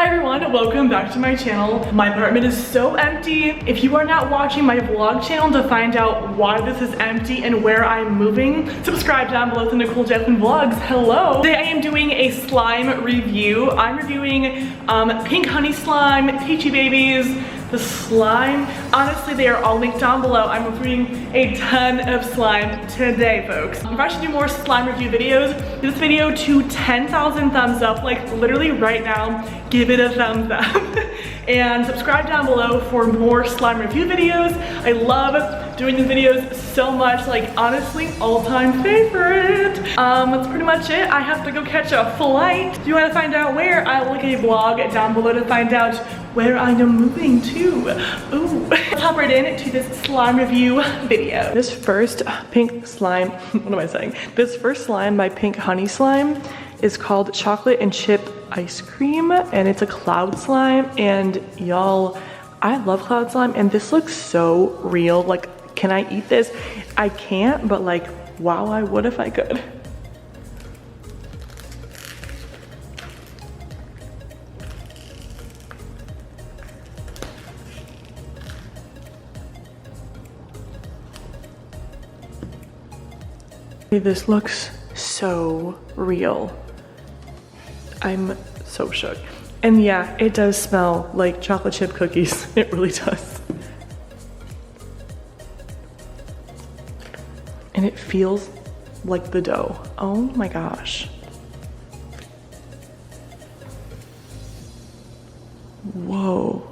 everyone, welcome back to my channel. My apartment is so empty. If you are not watching my vlog channel to find out why this is empty and where I'm moving, subscribe down below to Nicole Jacklyn Vlogs. Hello. Today I am doing a slime review. I'm reviewing pink honey slime, Peachybbies, the slime. Honestly, they are all linked down below. I'm reviewing a ton of slime today, folks. If I should do more slime review videos, give this video to 10,000 thumbs up, like literally right now, give it a thumbs up. And subscribe down below for more slime review videos. I love doing these videos so much, like honestly, all-time favorite. That's pretty much it. I have to go catch a flight. If you want to find out where, I'll link a vlog down below to find out where I am moving to. Ooh. Let's hop right into this slime review video. This first pink slime, what am I saying? This first slime, my pink honey slime, is called chocolate and chip ice cream, and it's a cloud slime. And y'all, I love cloud slime, and this looks so real. Like, can I eat this? I can't, but like, wow, I would if I could. This looks so real. I'm so shook. And yeah, it does smell like chocolate chip cookies. It really does. And it feels like the dough. Oh my gosh. Whoa.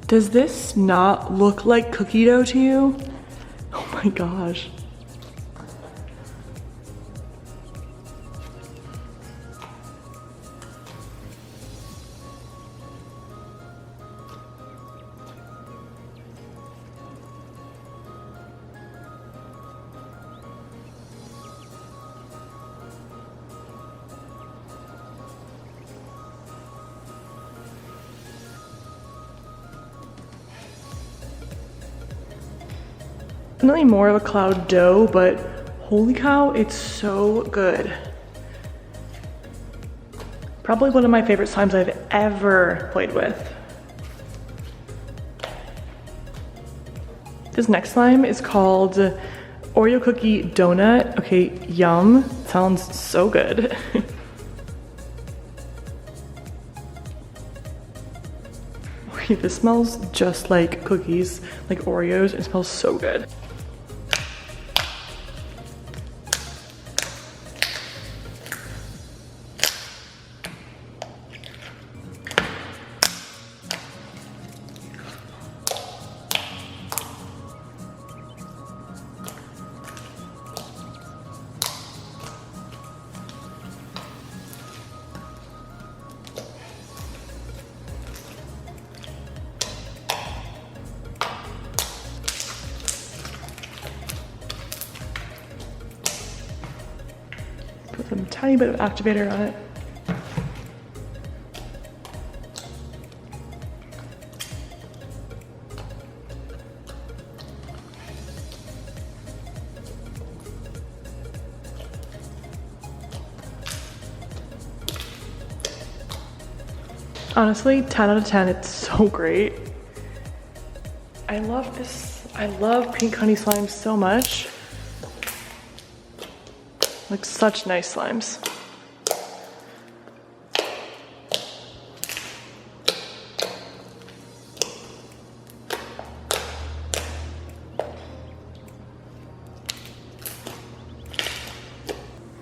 Does this not look like cookie dough to you? Oh my gosh. Definitely more of a cloud dough, but holy cow, it's so good. Probably one of my favorite slimes I've ever played with. This next slime is called Oreo Cookie Donut. Okay, yum. Sounds so good. Okay, this smells just like cookies, like Oreos. It smells so good. Put a tiny bit of activator on it. Honestly, 10 out of 10, it's so great. I love this. I love pink honey slime so much. Like, such nice slimes.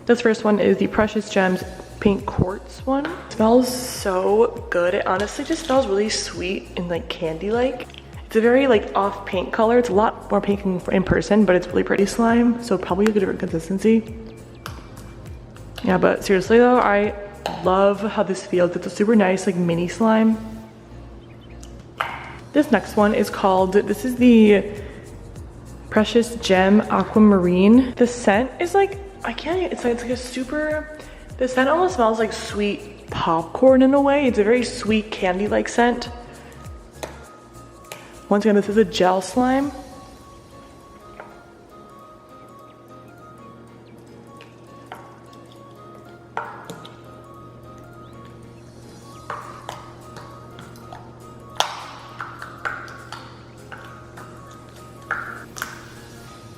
This first one is the Precious Gems pink quartz one. It smells so good. It honestly just smells really sweet and like candy-like. It's a very like off pink color. It's a lot more pink in person, but it's really pretty slime, so probably a different consistency. Yeah, but seriously though, I love how this feels. It's a super nice like mini slime. This next one is called, this is the Precious Gem Aquamarine. The scent is like, it's like a super, the scent almost smells like sweet popcorn in a way. It's a very sweet candy-like scent. Once again, this is a gel slime.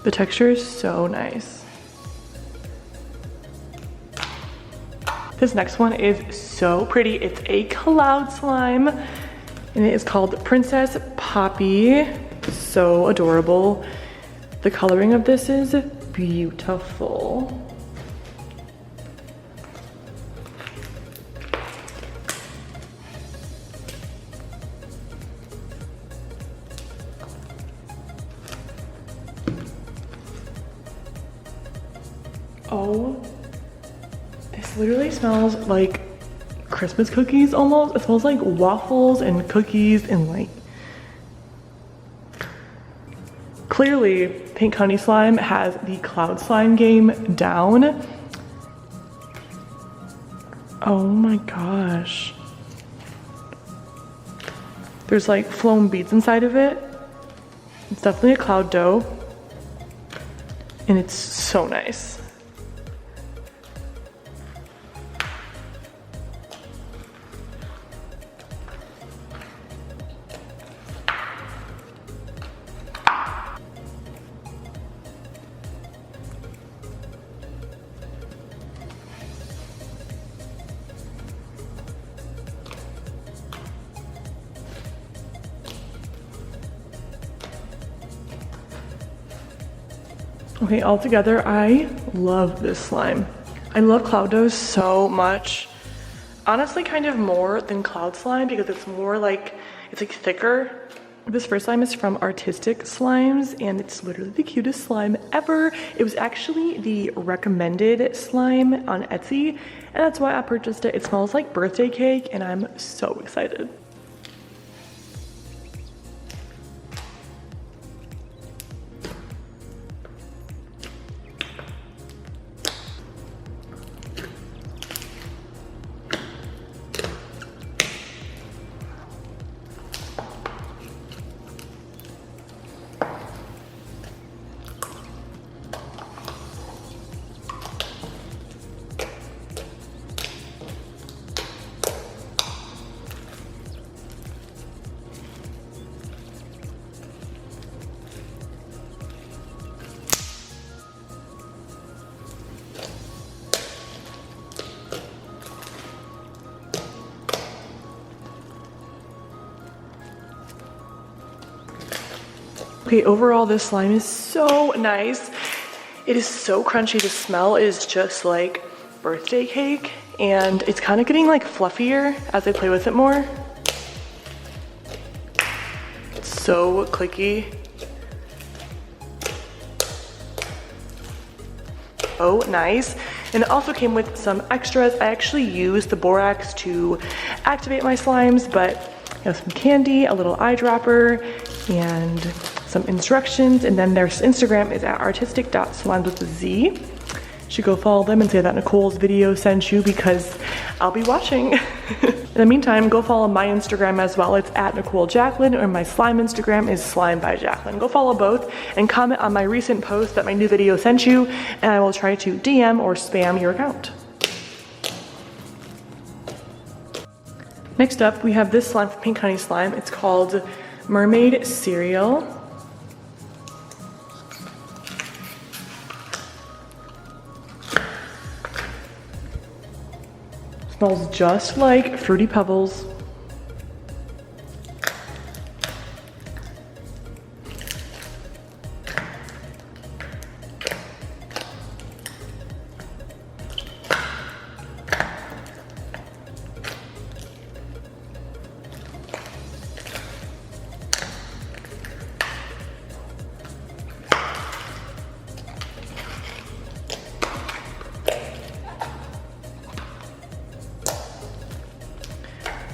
The texture is so nice. This next one is so pretty. It's a cloud slime and it is called Princess Poppy. So adorable. The coloring of this is beautiful. Oh, this literally smells like Christmas cookies almost. It smells like waffles and cookies and like, clearly Pink Honey Slime has the cloud slime game down. Oh my gosh. There's like foam beads inside of it. It's definitely a cloud dough and it's so nice. Okay, altogether, I love this slime. I love cloud dough so much. Honestly, kind of more than cloud slime because it's more like, it's like thicker. This first slime is from Artistic.Slimez and it's literally the cutest slime ever. It was actually the recommended slime on Etsy and that's why I purchased it. It smells like birthday cake and I'm so excited. Okay, overall this slime is so nice. It is so crunchy. The smell is just like birthday cake and it's kind of getting like fluffier as I play with it more. It's so clicky. Oh, nice. And it also came with some extras. I actually used the borax to activate my slimes, but you know, some candy, a little eyedropper, and some instructions. And then their Instagram is at Artistic.Slimez with a Z. You should go follow them and say that Nicole's video sent you because I'll be watching. In the meantime, go follow my Instagram as well. It's at nicholejacklyneyt, or my slime Instagram is slime by Jacklyn. Go follow both and comment on my recent post that my new video sent you and I will try to DM or spam your account. Next up, we have this slime from Pink Honey Slime. It's called Mermaid Cereal. Smells just like Fruity Pebbles.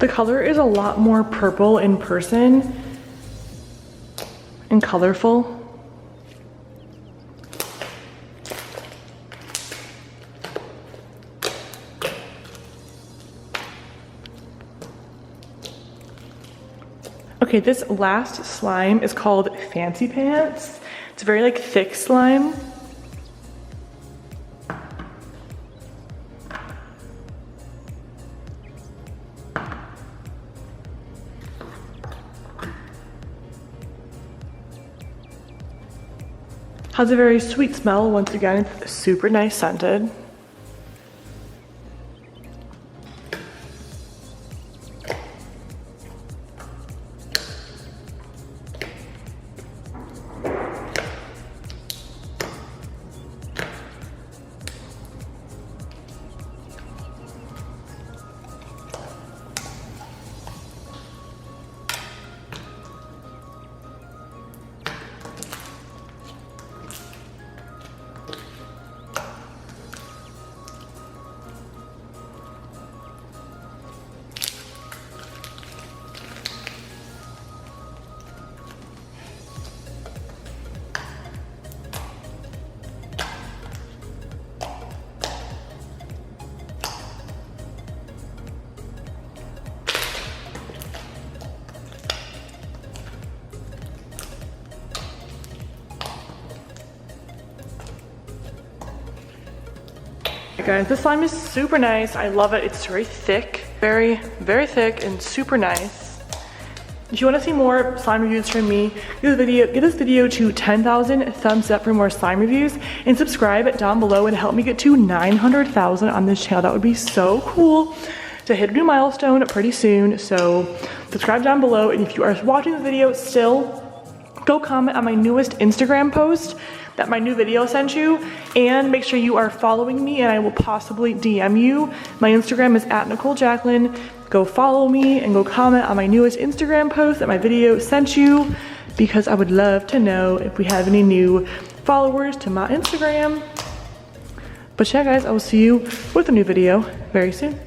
The color is a lot more purple in person and colorful. Okay, this last slime is called Fancy Pants. It's a very like thick slime. Has a very sweet smell. Once again, it's super nice scented. Guys, this slime is super nice. I love it. It's very thick, very thick and super nice. If you want to see more slime reviews from me, give this video to 10,000 thumbs up for more slime reviews, and subscribe down below and help me get to 900,000 on this channel. That would be so cool to hit a new milestone pretty soon. So subscribe down below, and if you are watching the video still, go comment on my newest Instagram post that my new video sent you, and make sure you are following me, and I will possibly DM you. My Instagram is @nicholejacklyn. Go follow me and go comment on my newest Instagram post that my video sent you, because I would love to know if we have any new followers to my Instagram. But yeah guys, I will see you with a new video very soon.